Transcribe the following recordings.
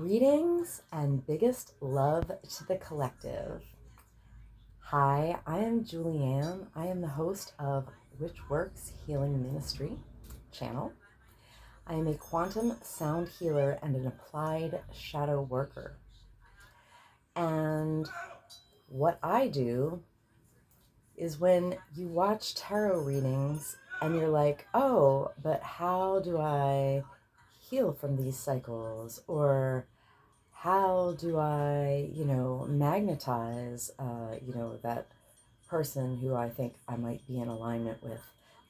Greetings and biggest love to the collective. Hi, I am Julianne. I am the host of witchworkshealingministry channel. I am a quantum sound healer and an applied shadow worker. And what I do is when you watch tarot readings and you're like, oh, but how do I heal from these cycles? Or how do I, magnetize, that person who I think I might be in alignment with?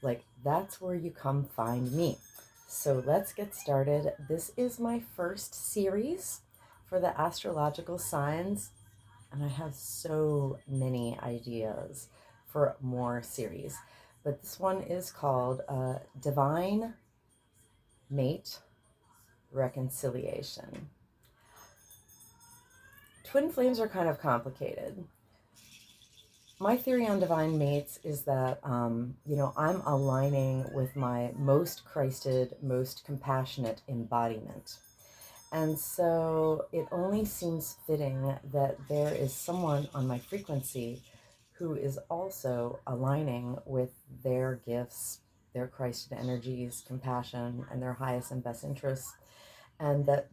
Like, that's where you come find me. So let's get started. This is my first series for the astrological signs, and I have so many ideas for more series. But this one is called Divine Mate Reconciliation. Twin flames are kind of complicated. My theory on divine mates is that, I'm aligning with my most Christed, most compassionate embodiment. And so it only seems fitting that there is someone on my frequency who is also aligning with their gifts, their Christed energies, compassion, and their highest and best interests. And that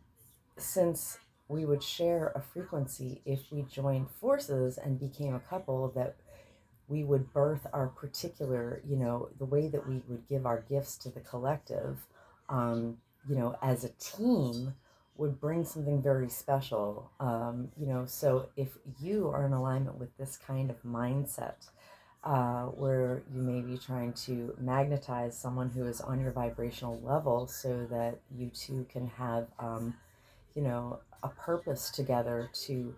since we would share a frequency if we joined forces and became a couple, that we would birth our particular, the way that we would give our gifts to the collective, as a team would bring something very special. So if you are in alignment with this kind of mindset, where you may be trying to magnetize someone who is on your vibrational level so that you two can have, a purpose together to,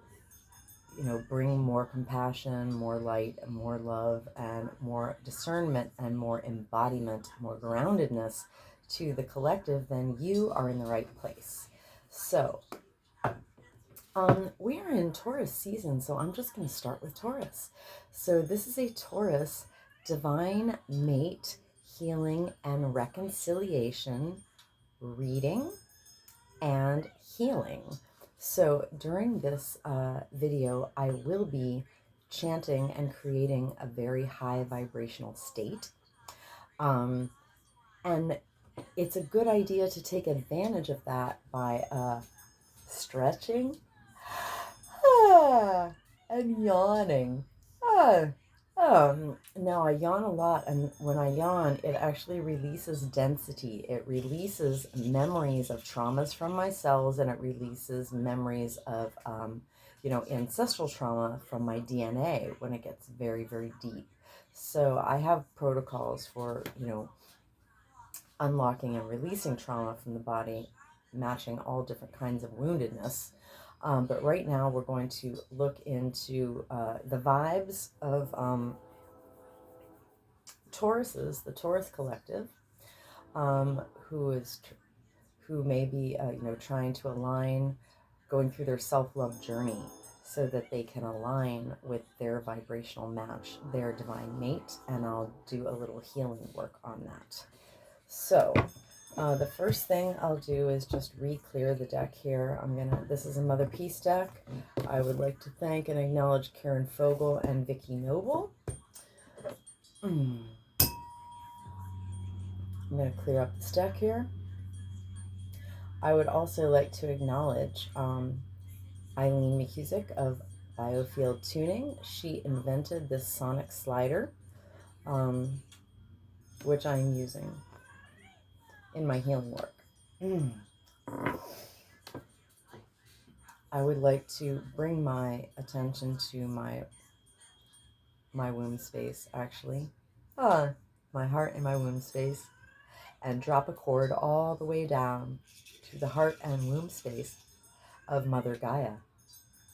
bring more compassion, more light, more love, and more discernment, and more embodiment, more groundedness to the collective, then you are in the right place. So, we are in Taurus season, so I'm just going to start with Taurus. So this is a Taurus divine mate healing and reconciliation reading and healing. So during this video, I will be chanting and creating a very high vibrational state. And it's a good idea to take advantage of that by stretching and yawning. Now I yawn a lot, and when I yawn, it actually releases density. It releases memories of traumas from my cells, and it releases memories of, ancestral trauma from my DNA when it gets very, very deep. So I have protocols for, unlocking and releasing trauma from the body, matching all different kinds of woundedness. But right now we're going to look into the vibes of Tauruses, the Taurus collective, who may be trying to align, going through their self-love journey so that they can align with their vibrational match, their divine mate, and I'll do a little healing work on that. So the first thing I'll do is just re-clear the deck here. This is a Motherpeace deck. I would like to thank and acknowledge Karen Fogel and Vicky Noble. I'm going to clear up this deck here. I would also like to acknowledge Eileen McCusick of Biofield Tuning. She invented this sonic slider, which I'm using in my healing work. I would like to bring my attention to my womb space, actually. My heart and my womb space, and drop a cord all the way down to the heart and womb space of Mother Gaia.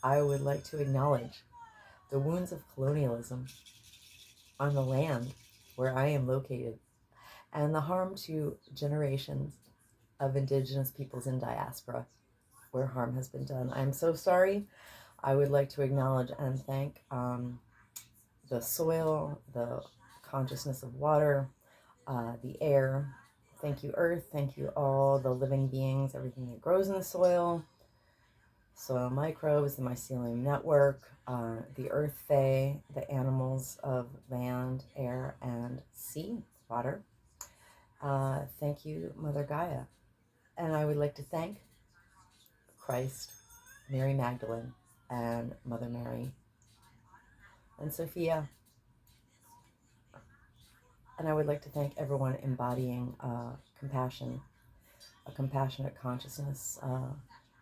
I would like to acknowledge the wounds of colonialism on the land where I am located, and the harm to generations of indigenous peoples in diaspora where harm has been done. I'm so sorry. I would like to acknowledge and thank the soil, the consciousness of water, the air. Thank you, Earth. Thank you, all the living beings, everything that grows in the soil. soil microbes, the mycelium network, the earth fae, the animals of land, air, and sea, water. Thank you, Mother Gaia. And I would like to thank Christ, Mary Magdalene, and Mother Mary, and Sophia. And I would like to thank everyone embodying compassion, a compassionate consciousness,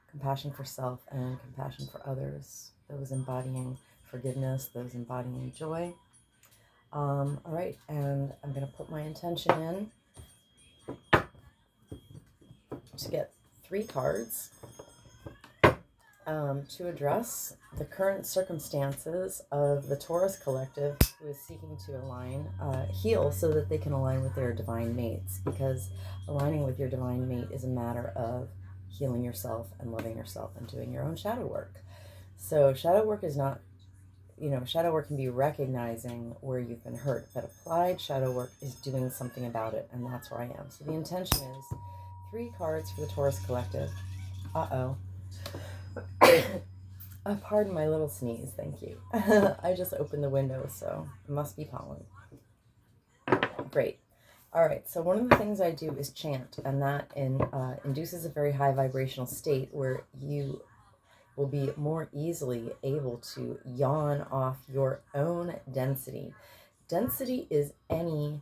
compassion for self and compassion for others, those embodying forgiveness, those embodying joy. All right, and I'm going to put my intention in to get 3 cards to address the current circumstances of the Taurus collective who is seeking to align, heal so that they can align with their divine mates, because aligning with your divine mate is a matter of healing yourself and loving yourself and doing your own shadow work. So shadow work is not, shadow work can be recognizing where you've been hurt, but applied shadow work is doing something about it, and that's where I am. So the intention is 3 cards for the Taurus collective. Pardon my little sneeze, thank you. I just opened the window, so it must be pollen. Great. All right, so one of the things I do is chant, and that induces a very high vibrational state where you will be more easily able to yawn off your own density. Density is any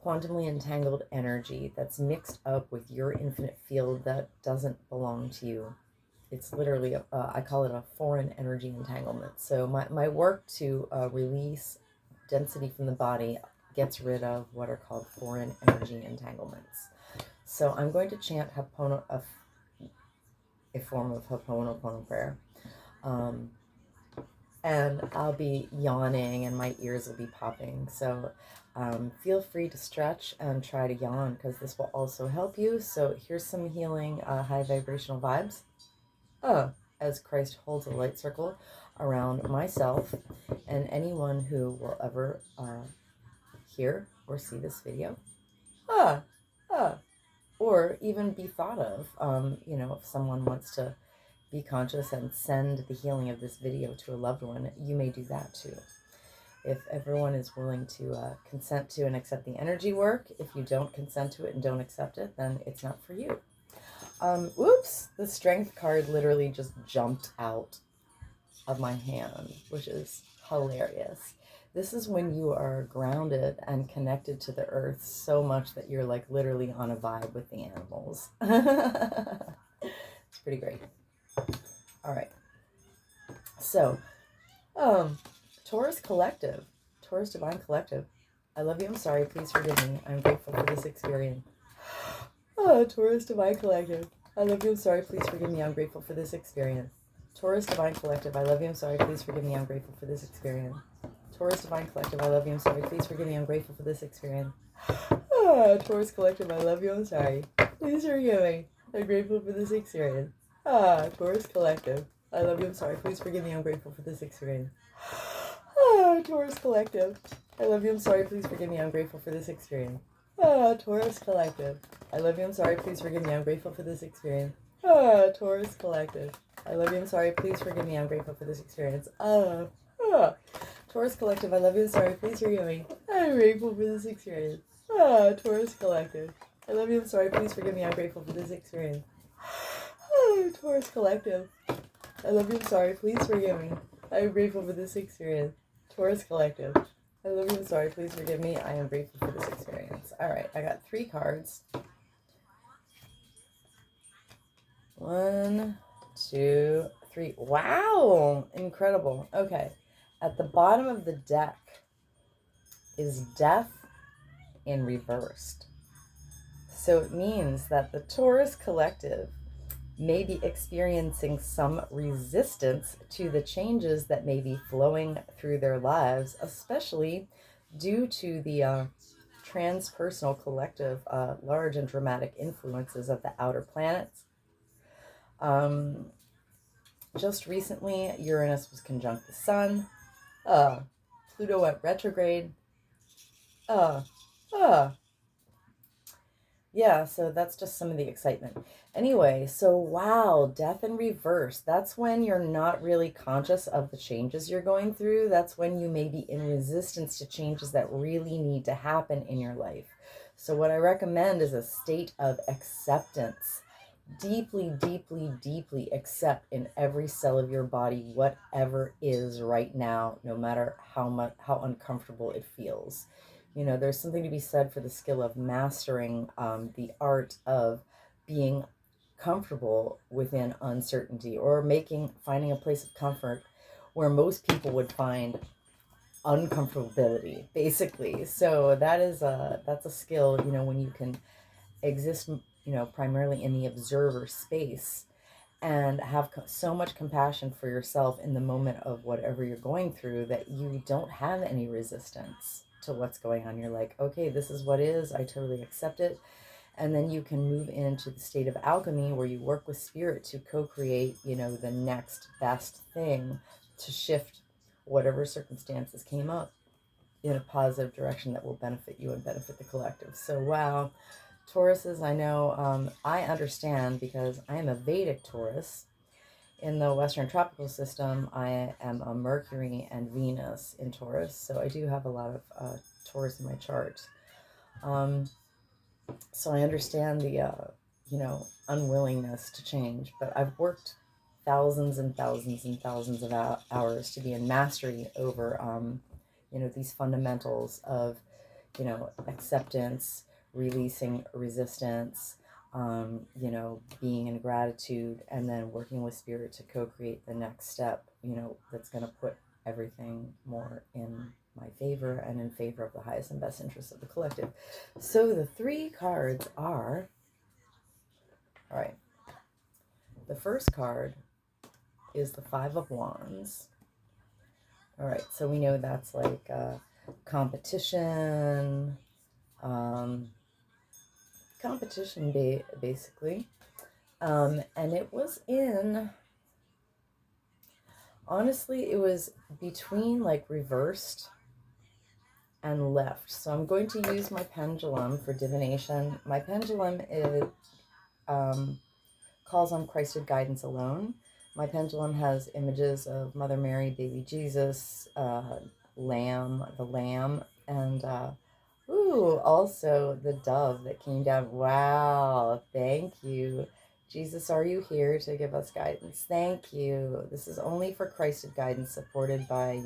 quantumly entangled energy that's mixed up with your infinite field that doesn't belong to you. It's literally, I call it a foreign energy entanglement. So my work to release density from the body gets rid of what are called foreign energy entanglements. So I'm going to chant a form of Ho'oponopono prayer. And I'll be yawning and my ears will be popping. So feel free to stretch and try to yawn, because this will also help you. So here's some healing high vibrational vibes. As Christ holds a light circle around myself and anyone who will ever hear or see this video. Or even be thought of. If someone wants to be conscious and send the healing of this video to a loved one, you may do that too. If everyone is willing to consent to and accept the energy work, if you don't consent to it and don't accept it, then it's not for you. Oops, the strength card literally just jumped out of my hand, which is hilarious. This is when you are grounded and connected to the earth so much that you're like literally on a vibe with the animals. It's pretty great. All right. So, Taurus collective, Taurus divine collective. I love you. I'm sorry. Please forgive me. I'm grateful for this experience. Taurus divine collective. I love you. I'm sorry. Please forgive me. I'm grateful for this experience. Taurus divine collective. I love you. I'm sorry. Please forgive me. I'm grateful for this experience. Taurus divine collective. I love you. I'm sorry. Please forgive me. I'm grateful for this experience. Taurus collective. I love you. I'm sorry. Please forgive me. I'm grateful for this experience. Taurus collective. I love you. I'm sorry. Please forgive me. I'm grateful for this experience. Taurus collective. I love you. I'm sorry. Please forgive me. I'm grateful for this experience. Taurus collective. I love you. I'm sorry. Please forgive me. I'm grateful for this experience. Taurus collective. I love you. I'm sorry. Please forgive me. I'm grateful for this experience. Taurus collective. I love you. I'm sorry. Please forgive me. I'm grateful for this experience. Taurus collective. I love you. I'm sorry. Please forgive me. I'm grateful for this experience. Taurus collective. I love you. I'm sorry. Please forgive me. I'm grateful for this experience. Taurus collective. I love you. I'm sorry. Please forgive me. I am grateful for this experience. All right. I got 3 cards. 1, 2, 3. Wow. Incredible. Okay. At the bottom of the deck is death in reversed. So it means that the Taurus collective may be experiencing some resistance to the changes that may be flowing through their lives, especially due to the transpersonal collective large and dramatic influences of the outer planets. Just recently, Uranus was conjunct the Sun. Pluto went retrograde. Yeah, so that's just some of the excitement. Anyway, so wow, death in reverse. That's when you're not really conscious of the changes you're going through. That's when you may be in resistance to changes that really need to happen in your life. So, what I recommend is a state of acceptance. Deeply, deeply, deeply accept in every cell of your body whatever is right now, no matter how uncomfortable it feels. There's something to be said for the skill of mastering the art of being comfortable within uncertainty, or finding a place of comfort where most people would find uncomfortability, basically. So that's a skill, when you can exist, primarily in the observer space, and have so much compassion for yourself in the moment of whatever you're going through, that you don't have any resistance to what's going on. You're like, okay, this is what is, I totally accept it. And then you can move into the state of alchemy, where you work with spirit to co-create, the next best thing to shift whatever circumstances came up in a positive direction that will benefit you and benefit the collective. So, wow, Tauruses, I know, I understand, because I am a Vedic Taurus. In the Western tropical system, I am a Mercury and Venus in Taurus, so I do have a lot of Taurus in my chart. So I understand the, unwillingness to change, but I've worked thousands and thousands and thousands of hours to be in mastery over, these fundamentals of, acceptance, releasing resistance, being in gratitude, and then working with spirit to co-create the next step, that's going to put everything more in my favor and in favor of the highest and best interests of the collective. So the three cards are, all right, the first card is the Five of Wands. All right, so we know that's like competition, basically. And it was honestly, it was between like reversed and left. So I'm going to use my pendulum for divination. My pendulum calls on Christed guidance alone. My pendulum has images of Mother Mary, baby Jesus, the lamb, and also the dove that came down. Wow, thank you. Jesus, are you here to give us guidance? Thank you. This is only for Christed guidance, supported by,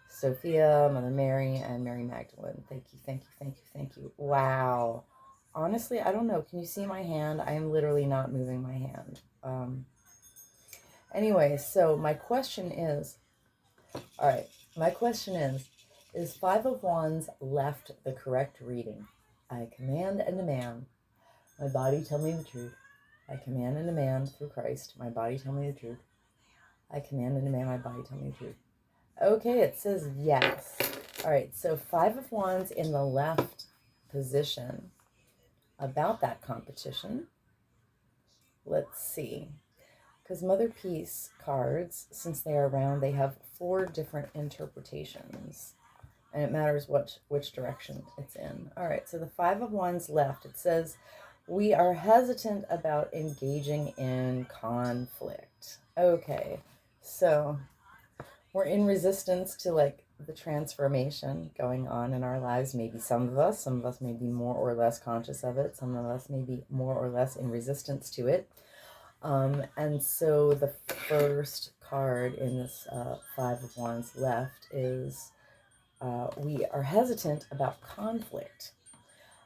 Sophia, Mother Mary, and Mary Magdalene. Thank you, thank you, thank you, thank you. Wow. Honestly, I don't know. Can you see my hand? I am literally not moving my hand. Anyway, so my question is, all right, my question is Five of Wands left the correct reading? I command and demand my body tell me the truth. I command and demand through Christ my body tell me the truth. I command and demand my body tell me the truth. Okay, it says yes. All right, so Five of Wands in the left position. About that competition, let's see. Because Motherpeace cards, since they are round, they have 4 different interpretations. And it matters which direction it's in. All right, so the Five of Wands left, it says, we are hesitant about engaging in conflict. Okay, so we're in resistance to like the transformation going on in our lives. Maybe some of us may be more or less conscious of it. Some of us may be more or less in resistance to it. And so the first card in this Five of Wands left is we are hesitant about conflict.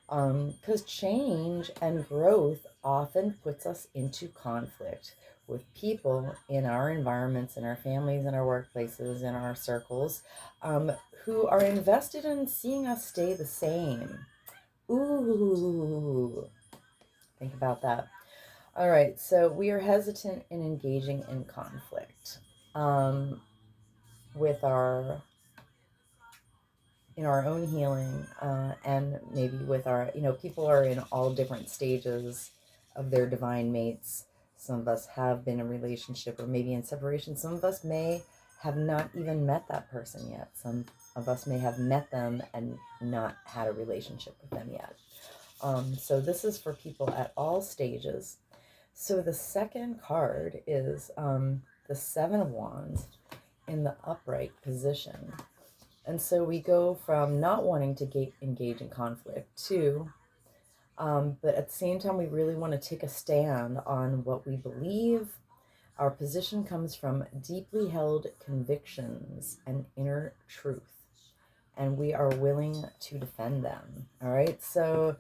Because change and growth often puts us into conflict with people in our environments, in our families, in our workplaces, in our circles, who are invested in seeing us stay the same. Ooh, think about that. All right, so we are hesitant in engaging in conflict with in our own healing, and maybe with our, people are in all different stages of their divine mates. Some of us have been in a relationship or maybe in separation. Some of us may have not even met that person yet. Some of us may have met them and not had a relationship with them yet. So this is for people at all stages. So the second card is the Seven of Wands in the upright position. And so we go from not wanting to engage in conflict to, but at the same time, we really want to take a stand on what we believe. Our position comes from deeply held convictions and inner truth, and we are willing to defend them. All right, so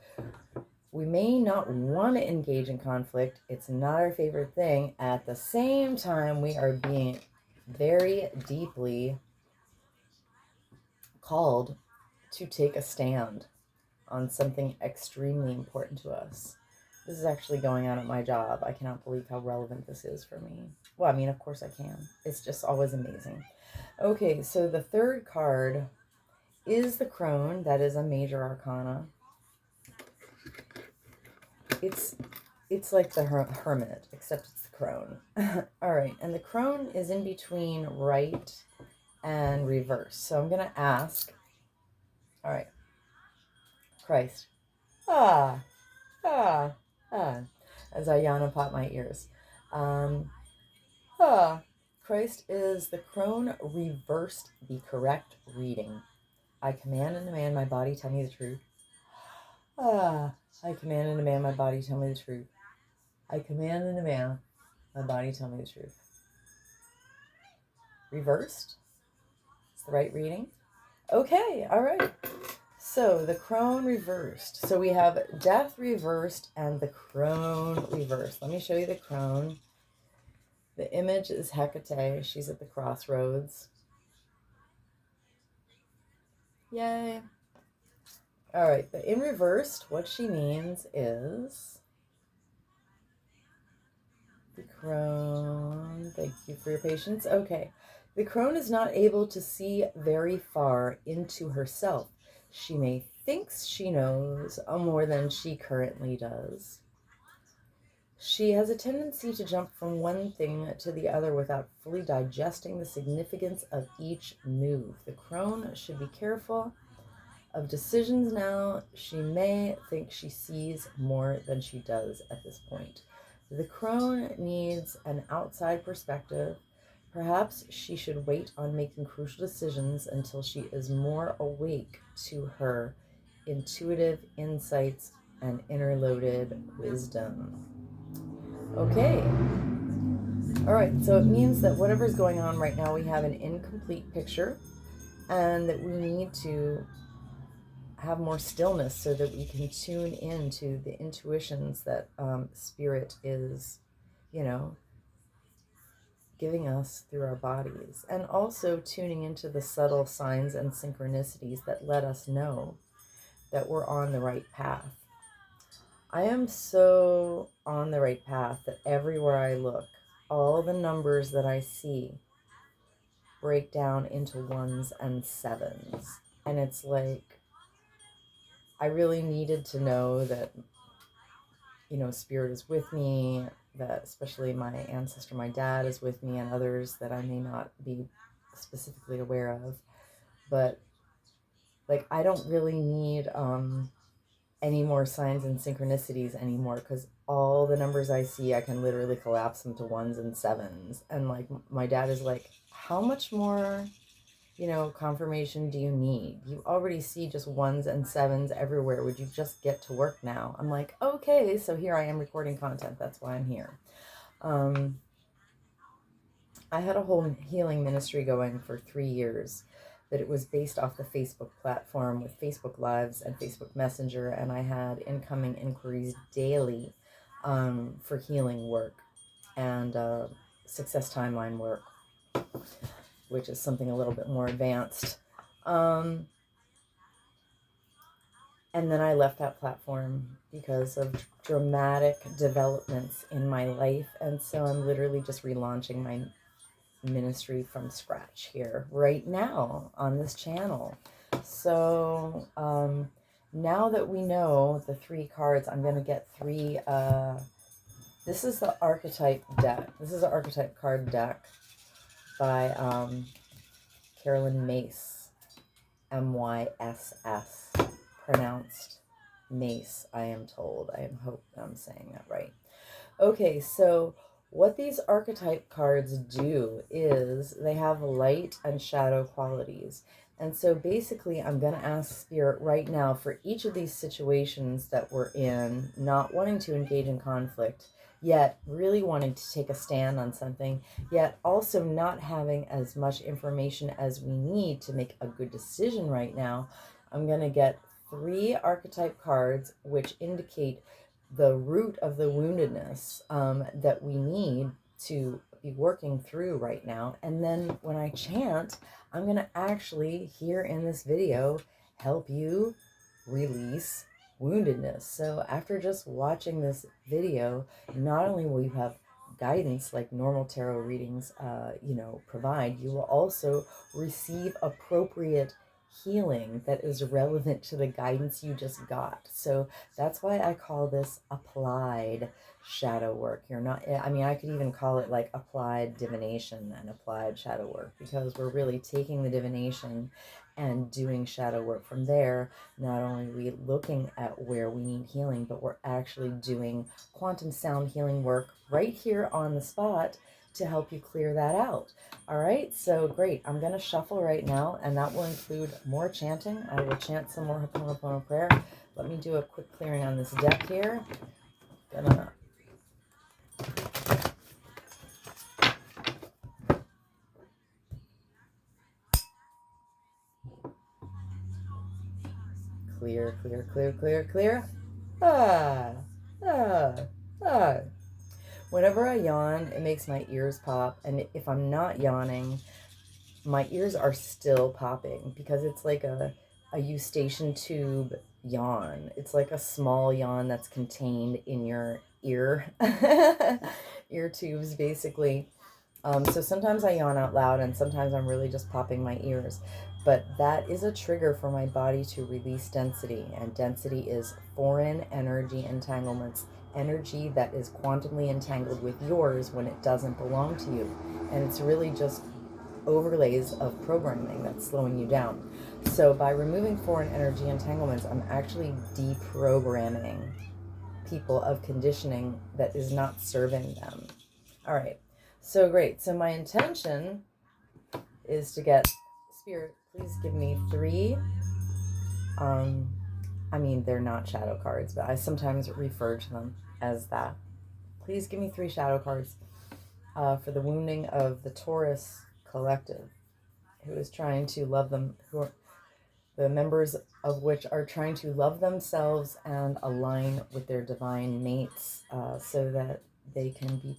we may not want to engage in conflict. It's not our favorite thing. At the same time, we are being very deeply called to take a stand on something extremely important to us. This is actually going on at my job. I cannot believe how relevant this is for me. Well, I mean, of course I can. It's just always amazing. Okay, so the third card is the Crone. That is a major arcana. It's like the Hermit, except it's the Crone. All right, and the Crone is in between right and reverse. So I'm going to ask, all right, Christ. Ah, ah, ah, as I yawn and pop my ears. Christ is the Crone reversed, the correct reading. I command and demand my body tell me the truth. I command and demand my body tell me the truth. I command and demand my body tell me the truth. Reversed? It's the right reading? Okay, all right. So the Crone reversed. So we have Death reversed and the Crone reversed. Let me show you the Crone. The image is Hecate. She's at the crossroads. Yay. All right, but in reversed, what she means is the Crone. Thank you for your patience. Okay. The Crone is not able to see very far into herself. She may think she knows more than she currently does. She has a tendency to jump from one thing to the other without fully digesting the significance of each move. The Crone should be careful of decisions now. She may think she sees more than she does at this point. The Crone needs an outside perspective. Perhaps she should wait on making crucial decisions until she is more awake to her intuitive insights and inner loaded wisdom. Okay. All right, so it means that whatever's going on right now, we have an incomplete picture and that we need to have more stillness so that we can tune into the intuitions that Spirit is, giving us through our bodies, and also tuning into the subtle signs and synchronicities that let us know that we're on the right path. I am so on the right path that everywhere I look, all the numbers that I see break down into ones and sevens. And it's like, I really needed to know that, Spirit is with me, that especially my ancestor, my dad is with me, and others that I may not be specifically aware of. But I don't really need any more signs and synchronicities anymore, because all the numbers I see, I can literally collapse them to ones and sevens. And my dad is like, how much more confirmation do you need? You already see just ones and sevens everywhere. Would you just get to work now? I'm like, okay, so here I am recording content. That's why I'm here. I had a whole healing ministry going for 3 years, that it was based off the Facebook platform with Facebook Lives and Facebook Messenger, and I had incoming inquiries daily for healing work and success timeline work, which is something a little bit more advanced. And then I left that platform because of dramatic developments in my life, and so I'm literally just relaunching my ministry from scratch here right now on this channel. So now that we know the 3 cards, I'm going to get 3 this is the archetype deck. This is an archetype card deck by Carolyn Myss, Myss pronounced. mace, I am told. I hope I'm saying that right. Okay, so what these archetype cards do is they have light and shadow qualities. And so basically, I'm going to ask Spirit right now for each of these situations that we're in, not wanting to engage in conflict, yet really wanting to take a stand on something, yet also not having as much information as we need to make a good decision right now. I'm going to get 3 archetype cards which indicate the root of the woundedness that we need to be working through right now. And then when I chant, I'm going to actually, here in this video, help you release woundedness. So after just watching this video, not only will you have guidance like normal tarot readings, provide, you will also receive appropriate healing that is relevant to the guidance you just got. So that's why I call this applied shadow work. You're not, I mean, I could even call it like applied divination and applied shadow work, because we're really taking the divination and doing shadow work from there. Not only are we looking at where we need healing, but we're actually doing quantum sound healing work right here on the spot to help you clear that out. All right, so great. I'm going to shuffle right now, and that will include more chanting. I will chant some more Ho'oponopono prayer. Let me do a quick clearing on this deck here. Gonna clear, clear, clear, clear, clear. Ah, ah, ah. Whenever I yawn, it makes my ears pop, and if I'm not yawning, my ears are still popping because it's like a eustachian tube yawn. It's like a small yawn that's contained in your ear ear tubes, basically. So sometimes I yawn out loud, and sometimes I'm really just popping my ears. But that is a trigger for my body to release density, and density is foreign energy entanglements, energy that is quantumly entangled with yours when it doesn't belong to you. And it's really just overlays of programming that's slowing you down. So by removing foreign energy entanglements, I'm actually deprogramming people of conditioning that is not serving them. All right, so great. So my intention is to get Spirit, please give me 3. They're not shadow cards, but I sometimes refer to them as that. Please give me 3 shadow cards for the wounding of the Taurus collective, who is trying to love them, who are the members of which are trying to love themselves and align with their divine mates, so that they can be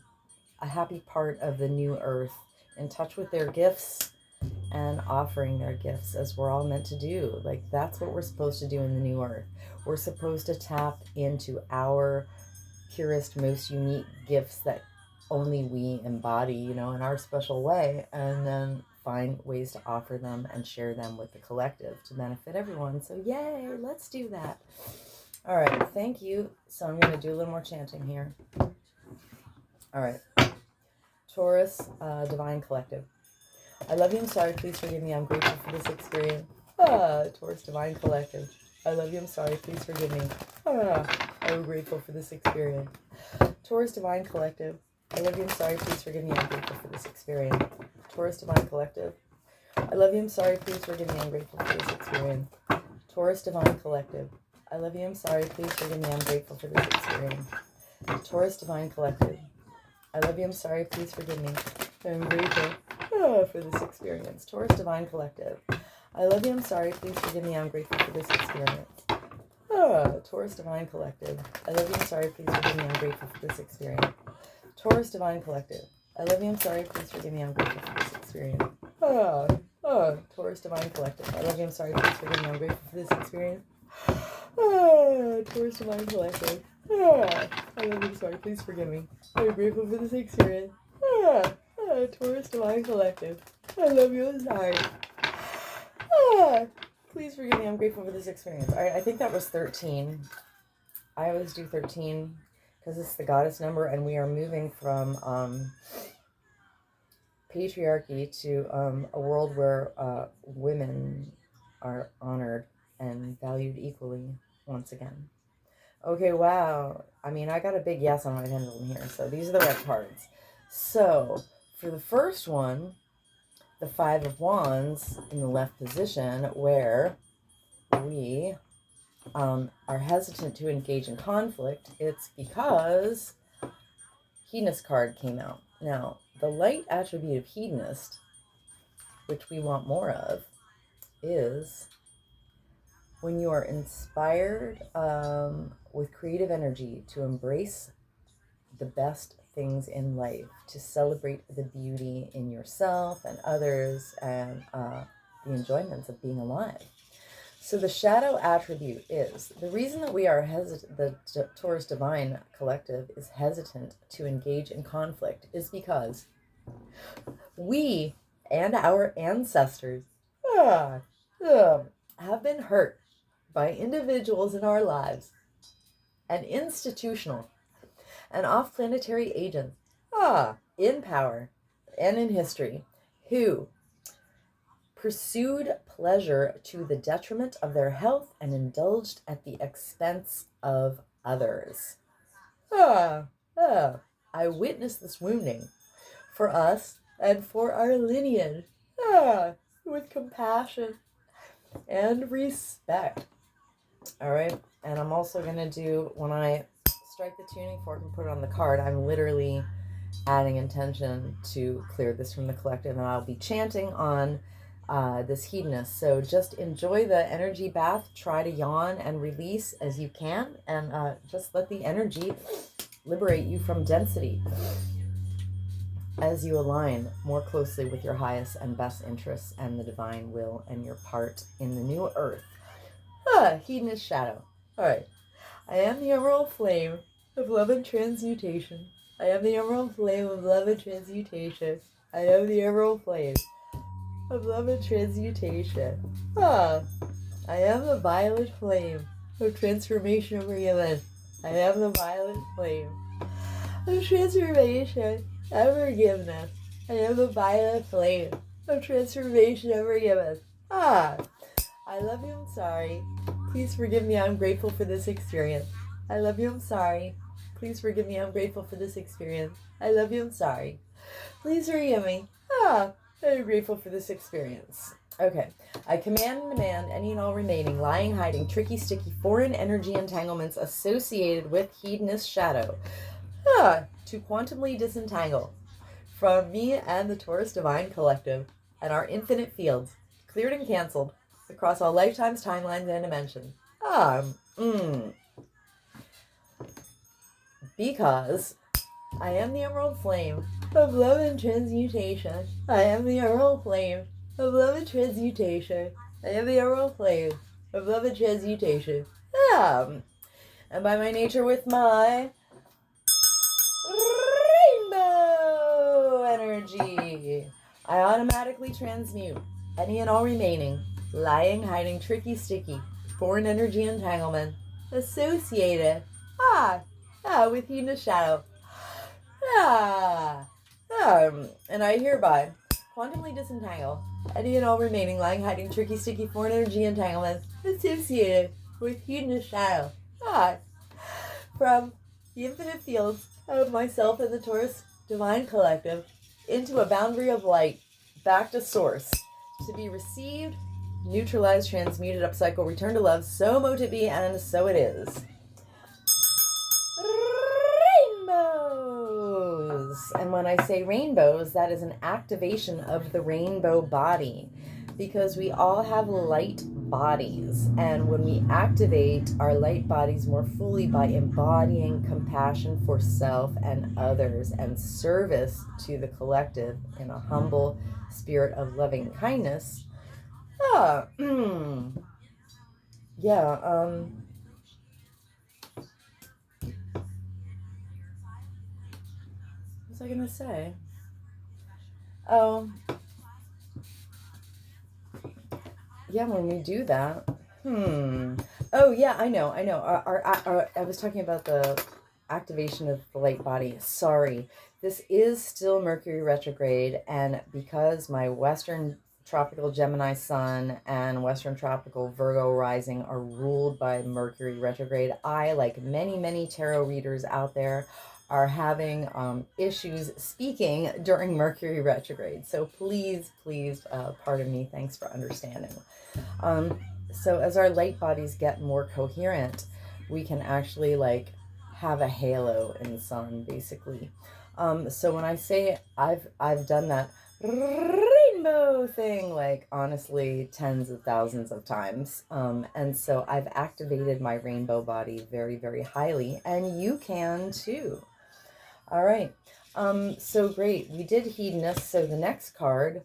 a happy part of the new earth, in touch with their gifts and offering their gifts, as we're all meant to do. Like, that's what we're supposed to do in the new earth. We're supposed to tap into our purest, most unique gifts that only we embody, in our special way, and then find ways to offer them and share them with the collective to benefit everyone. So yay, let's do that. All right, thank you. So I'm going to do a little more chanting here. All right. Taurus, Divine Collective. I love you, I'm sorry, please forgive me, I'm grateful for this experience. Taurus, Divine Collective. I love you, I'm sorry, please forgive me. I'm grateful for this experience. Taurus, Divine Collective. I love you, I'm sorry, please forgive me, I'm grateful for this experience. Taurus, Divine Collective. I love you, I'm sorry, please forgive me, I'm grateful for this experience. Taurus, Divine Collective. I love you, I'm sorry, please forgive me, I'm grateful for this experience. Taurus, Divine Collective. I love you, I'm sorry, please forgive me, I'm grateful for this experience. Taurus, Divine Collective. I love you, I'm sorry, please forgive me, I'm grateful for this experience. Taurus, Divine Collective. I love you, I'm sorry, please forgive me, I'm grateful for this experience. Taurus, Divine Collective. I love you, I'm sorry, please forgive me, I'm grateful for this experience. Taurus, Divine Collective. I love you, I'm sorry, please forgive me, I'm grateful for this experience. Taurus, Divine Collective. I love you, I'm sorry, please forgive me, I'm grateful for this experience. Taurus, Divine Collective. I love you, I'm sorry. Please forgive me, I'm grateful for this experience. All right, I think that was 13. I always do 13 because it's the goddess number, and we are moving from patriarchy to a world where women are honored and valued equally once again. Okay, wow. I mean, I got a big yes on my pendulum here. So these are the right cards. So for the first one, the Five of Wands in the left position, where we are hesitant to engage in conflict, it's because Hedonist card came out. Now, the light attribute of hedonist, which we want more of, is when you are inspired with creative energy to embrace the best things in life, to celebrate the beauty in yourself and others, and the enjoyments of being alive. So the shadow attribute is the reason that we are hesitant, the Taurus Divine Collective is hesitant to engage in conflict is because we and our ancestors ah, have been hurt by individuals in our lives and institutional and off-planetary agents in power and in history who pursued pleasure to the detriment of their health and indulged at the expense of others. Ah, ah, I witnessed this wounding for us and for our lineage with compassion and respect. All right, and I'm also going to do, when I strike the tuning fork and put it on the card, I'm literally adding intention to clear this from the collective, and I'll be chanting on this hedonist. So just enjoy the energy bath, try to yawn and release as you can, and just let the energy liberate you from density as you align more closely with your highest and best interests and the divine will and your part in the new earth. Hedonist shadow. All right. I am the emerald flame of love and transmutation. I am the emerald flame of love and transmutation. I am the emerald flame of love and transmutation. I am the violet flame of transformation of forgiveness. I am the violet flame of transformation and forgiveness. I am the violet flame of transformation and forgiveness. I love you, I'm sorry. Please forgive me, I'm grateful for this experience. I love you, I'm sorry. Please forgive me, I'm grateful for this experience. I love you, I'm sorry. Please forgive me. I'm grateful for this experience. Okay. I command and demand any and all remaining, lying, hiding, tricky, sticky, foreign energy entanglements associated with hedonist shadow to quantumly disentangle from me and the Taurus Divine Collective and our infinite fields, cleared and canceled across all lifetimes, timelines, and dimensions. Because I am the emerald flame of love and transmutation. I am the emerald flame of love and transmutation. I am the emerald flame of love and transmutation. And by my nature with my rainbow energy, I automatically transmute any and all remaining, lying, hiding, tricky, sticky, foreign energy entanglement associated with hedonist shadow. And I hereby quantumly disentangle any and all remaining, lying, hiding, tricky, sticky, foreign energy entanglements associated with hedonist shadow from the infinite fields of myself and the Taurus Divine Collective into a boundary of light, back to source, to be received, neutralized, transmuted, upcycle, returned to love. So mote it be, and so it is. Rainbows. And when I say rainbows, that is an activation of the rainbow body, because we all have light bodies, and when we activate our light bodies more fully by embodying compassion for self and others and service to the collective in a humble spirit of loving kindness, what was I gonna say? When we do that. Oh, yeah, I know. I was talking about the activation of the light body. Sorry. This is still Mercury retrograde, and because my Western tropical Gemini sun and Western tropical Virgo rising are ruled by Mercury retrograde. I, like many tarot readers out there, are having issues speaking during Mercury retrograde. So please, pardon me. Thanks for understanding. So as our light bodies get more coherent, we can actually like have a halo in the sun, basically. So when I say I've done that rainbow thing, like honestly tens of thousands of times, and so I've activated my rainbow body very highly, and you can too. All right, so great, we did hedonist. So the next card,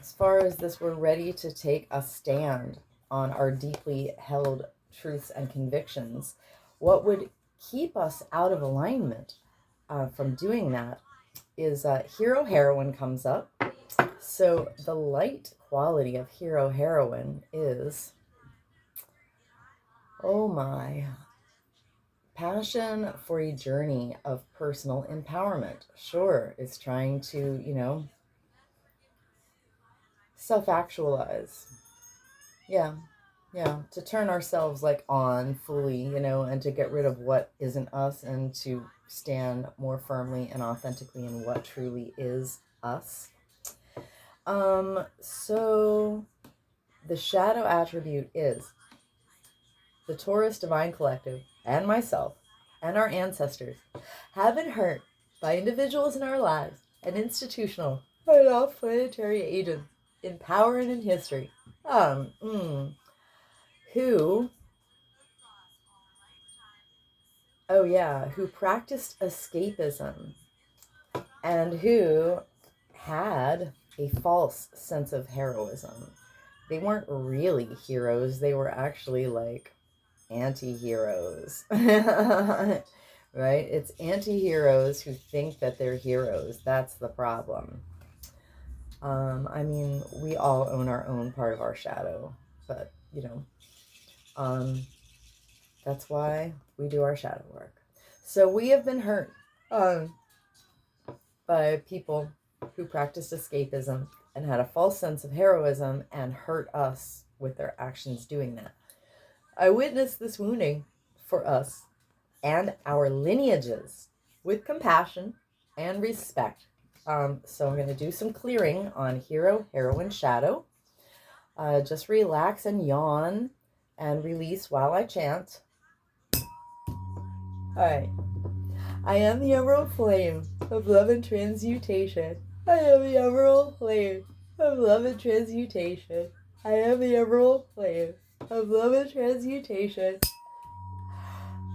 as far as this, we're ready to take a stand on our deeply held truths and convictions. What would keep us out of alignment from doing that is hero heroine comes up. So the light quality of hero heroine is, oh my, passion for a journey of personal empowerment. Sure, it's trying to, you know, self-actualize. Yeah, to turn ourselves like on fully, you know, and to get rid of what isn't us and to stand more firmly and authentically in what truly is us. So the shadow attribute is the Taurus Divine Collective and myself and our ancestors have been hurt by individuals in our lives and institutional and off-planetary agents in power and in history. Who practiced escapism and who had a false sense of heroism. They weren't really heroes. They were actually like anti-heroes. Right? It's anti-heroes who think that they're heroes. That's the problem. I mean, we all own our own part of our shadow, but, you know, that's why we do our shadow work. So we have been hurt by people who practiced escapism and had a false sense of heroism and hurt us with their actions doing that. I witnessed this wounding for us and our lineages with compassion and respect. So I'm going to do some clearing on hero, heroine, shadow. Just relax and yawn and release while I chant. All right. I am the emerald flame of love and transmutation. I am the emerald flame of love and transmutation. I am the emerald flame of love and transmutation.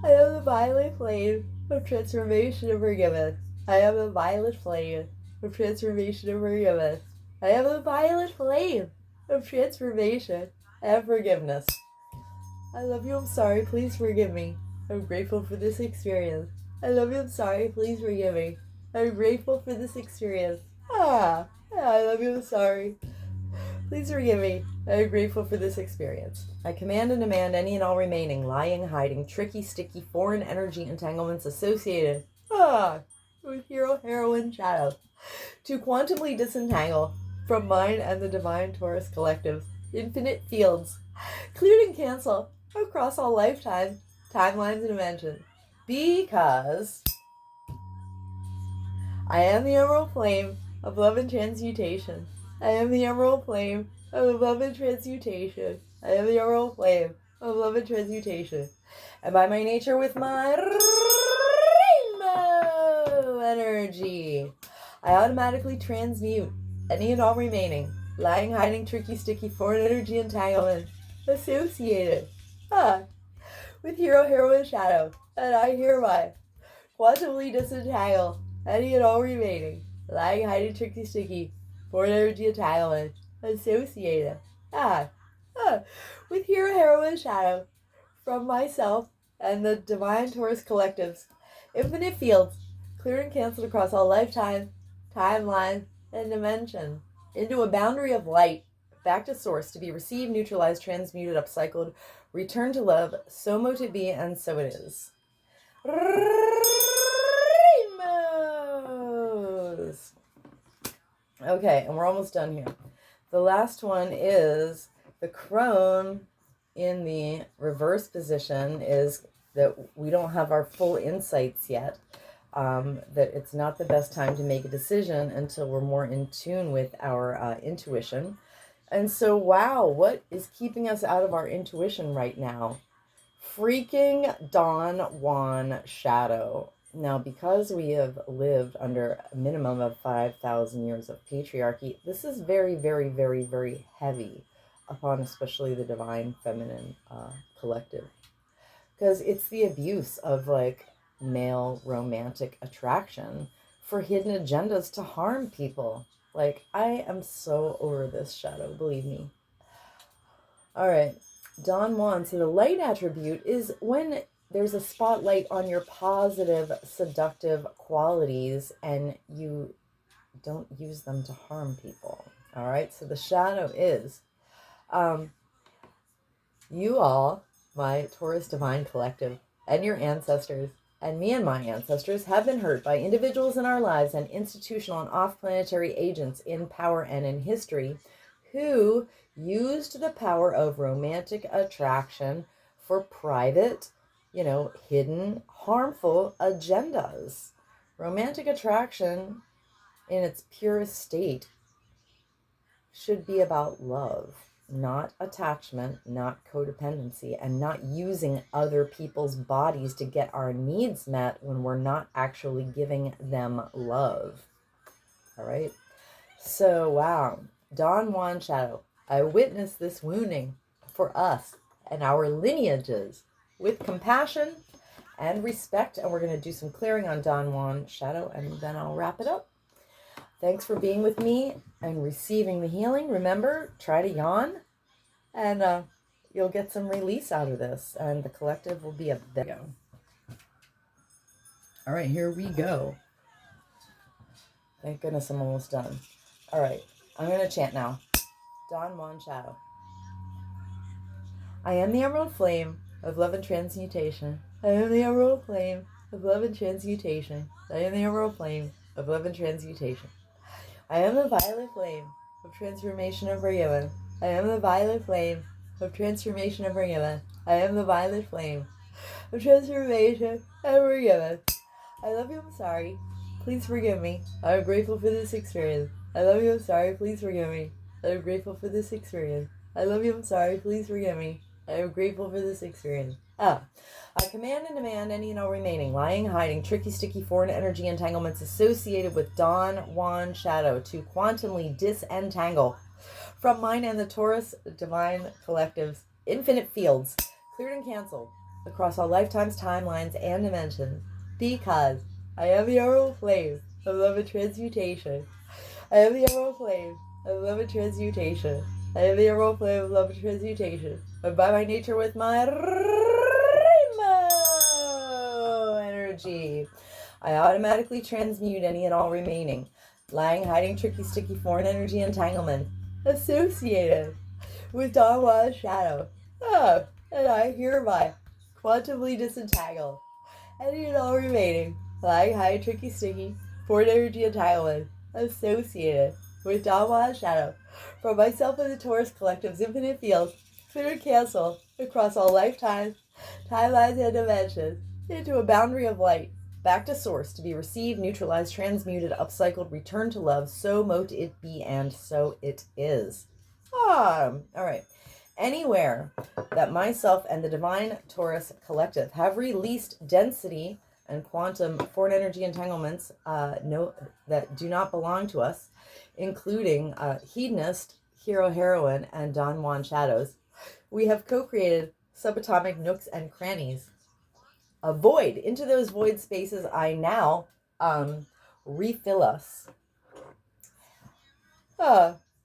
I am the violet flame of transformation and forgiveness. I am the violet flame of transformation and forgiveness. I am the violet flame of transformation and forgiveness. I love you, I'm sorry, please forgive me. I'm grateful for this experience. I love you, I'm sorry, please forgive me. I'm grateful for this experience. I love you, I'm sorry. Please forgive me. I'm grateful for this experience. I command and demand any and all remaining, lying, hiding, tricky, sticky, foreign energy entanglements associated with hero, heroine, shadow to quantumly disentangle from mine and the divine Taurus collective's infinite fields, cleared and cancel across all lifetimes, timelines, and dimensions. Because I am the emerald flame of love and transmutation. I am the emerald flame of love and transmutation. I am the emerald flame of love and transmutation. And by my nature, with my rainbow energy, I automatically transmute any and all remaining, lying, hiding, tricky, sticky, foreign energy entanglement associated with hero, heroine, shadow. And I hereby quantumly disentangle any and all remaining, lying, hiding, tricky, sticky, foreign energy entanglement associated with hero, heroine, shadow from myself and the divine Taurus collectives, infinite fields, clear and canceled across all lifetime, timeline, and dimension, into a boundary of light, back to source, to be received, neutralized, transmuted, upcycled, returned to love, so mote it be, and so it is. Rainbows! Okay, and we're almost done here. The last one is the crone in the reverse position, is that we don't have our full insights yet, that it's not the best time to make a decision until we're more in tune with our intuition. And so, wow, what is keeping us out of our intuition right now? Freaking Don Juan shadow. Now, because we have lived under a minimum of 5,000 years of patriarchy, this is very, very, very, very heavy upon especially the divine feminine collective. Because it's the abuse of like male romantic attraction for hidden agendas to harm people. Like, I am so over this shadow, believe me. All right. Don Juan. So the light attribute is when there's a spotlight on your positive, seductive qualities and you don't use them to harm people. All right. So the shadow is you all, my Taurus Divine Collective, and your ancestors, and me and my ancestors have been hurt by individuals in our lives and institutional and off-planetary agents in power and in history who used the power of romantic attraction for private, hidden, harmful agendas. Romantic attraction in its purest state should be about love, not attachment, not codependency, and not using other people's bodies to get our needs met when we're not actually giving them love. All right. So, wow. Don Juan Shadow, I witnessed this wounding for us and our lineages with compassion and respect. And we're going to do some clearing on Don Juan Shadow, and then I'll wrap it up. Thanks for being with me and receiving the healing. Remember, try to yawn, and you'll get some release out of this, and the collective will be a better. All right, here we go. Thank goodness I'm almost done. All right, I'm going to chant now. Don Juan Shadow. I am the emerald flame of love and transmutation. I am the emerald flame of love and transmutation. I am the emerald flame of love and transmutation. I am the violet flame of transformation of forgiven. I am the violet flame of transformation of forgiven. I am the violet flame of transformation of forgiven. I love you, I'm sorry. Please forgive me. I am grateful for this experience. I love you, I'm sorry. Please forgive me. I am grateful for this experience. I love you, I'm sorry. Please forgive me. I am grateful for this experience. I command and demand any and all remaining, lying, hiding, tricky, sticky, foreign energy entanglements associated with Don Juan Shadow to quantumly disentangle from mine and the Taurus Divine Collective's infinite fields, cleared and canceled across all lifetimes, timelines, and dimensions, because I am the emerald flame of love and transmutation. I am the emerald flame of love and transmutation. I am the emerald flame of love and transmutation. And by my nature with my energy, I automatically transmute any and all remaining lying, hiding, tricky, sticky, foreign energy entanglement associated with Don Juan's shadow. And I hereby quantumly disentangle any and all remaining lying, hiding, tricky, sticky, foreign energy entanglement associated with Don Juan's shadow from myself and the Taurus Collective's infinite fields, clear and cancel across all lifetimes, timelines, and dimensions into a boundary of light, back to source, to be received, neutralized, transmuted, upcycled, returned to love. So mote it be, and so it is. All right. Anywhere that myself and the Divine Taurus Collective have released density and quantum foreign energy entanglements that do not belong to us, including hedonist, hero, heroine, and Don Juan shadows, we have co-created subatomic nooks and crannies. A void. Into those void spaces I now refill us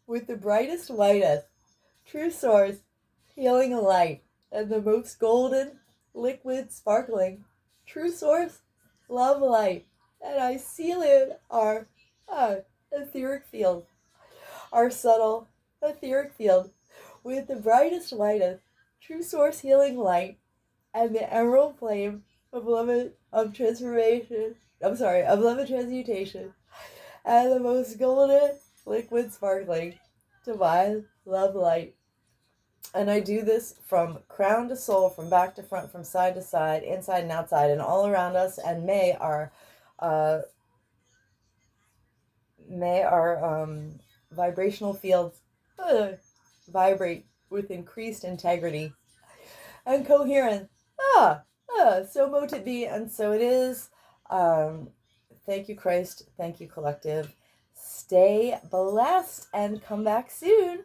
with the brightest, lightest, true source, healing light, and the most golden, liquid, sparkling, true source, love light. And I seal in our etheric field, our subtle etheric field, with the brightest, lightest, true source, healing light, and the emerald flame of love of transformation. Of love and transmutation, and the most golden, liquid, sparkling, divine love light. And I do this from crown to sole, from back to front, from side to side, inside and outside, and all around us. And may our vibrational fields vibrate with increased integrity and coherence. So mote it be, and so it is. Thank you, Christ. Thank you, collective. Stay blessed and come back soon.